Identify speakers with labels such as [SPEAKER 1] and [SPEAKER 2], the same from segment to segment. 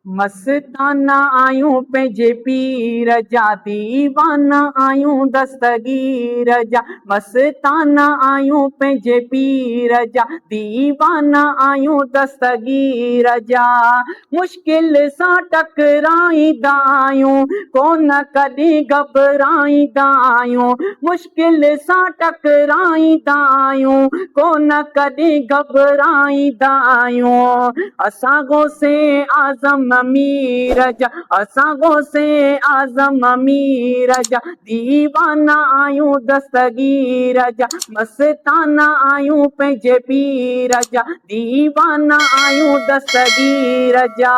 [SPEAKER 1] मस्ताना आयूं पंहिंजे पीर जा, दीवाना आयूं दस्तगीर जा। मस्ताना आयूं पंहिंजे पीर जा, दीवाना आयूं दस्तगीर जा। मुश्किल सां टकराईंदा आयूं, कोन कॾहिं घबराईंदा आयूं। मुश्किल सां टकराईंदा आयूं, कोन कॾहिं घबराईंदा आयूं। असां गौसे आज़म मीर जा, असां गौसे आज़म मीर जा, दीवाना आयूं दस्तगीर जा। मस्ताना आयूं पंहिंजे पीर जा, दीवाना आयूं दस्तगीर जा।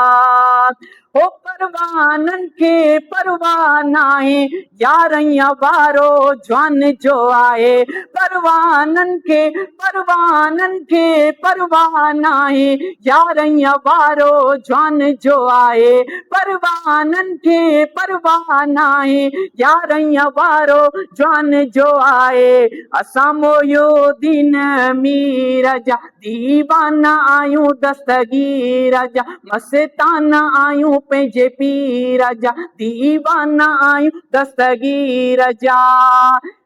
[SPEAKER 1] हो परवाननि खे परवाह नाहे, यारहं वारो जवान जो आहे। परवाननि खे परवाह नाहे, यारहं वारो जवान जो आहे। परवाननि खे परवाह नाहे, यारहं वारो जवान जो आहे। असां मोहिउद्दीन मीर जा, दीवाना आयूं दस्तगीर जा। मस्ताना आयूं पंहिंजे पीर जा, दीवाना आयूं दस्तगीर जा।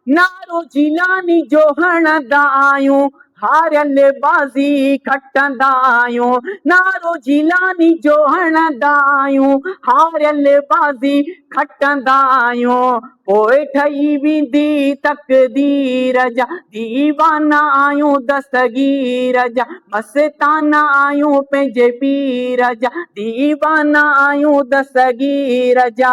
[SPEAKER 1] नारो जिलानी जो हणंदा आयूं, हारियल बाज़ी खटंदा आयूं। नारो जिलानी जो हणंदा आयूं, हारियल बाज़ी खटंदा आयूं। पोइ ठही वेंदी तक़दीर जा, दीवाना आयूं दस्तगीर जा। मस्ताना आयूं पंहिंजे पीर जा, दीवाना आयूं दस्तगीर जा।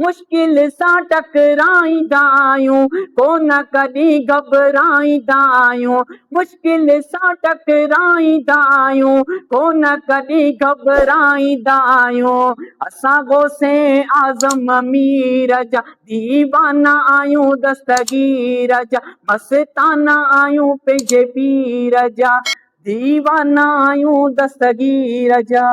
[SPEAKER 1] मुश्किल सां टकराईंदा आयूं, कोन कॾहिं घबराईंदा आयूं। मुश्किल सां टकराईंदा आयूं, कोन कॾहिं घबराईंदा आयूं। असां गौसे आज़म मीर जा, दीवाना आयूं दस्तगीर जा। मस्ताना आयूं पंहिंजे पीर जा, दीवाना आयूं दस्तगीर जा।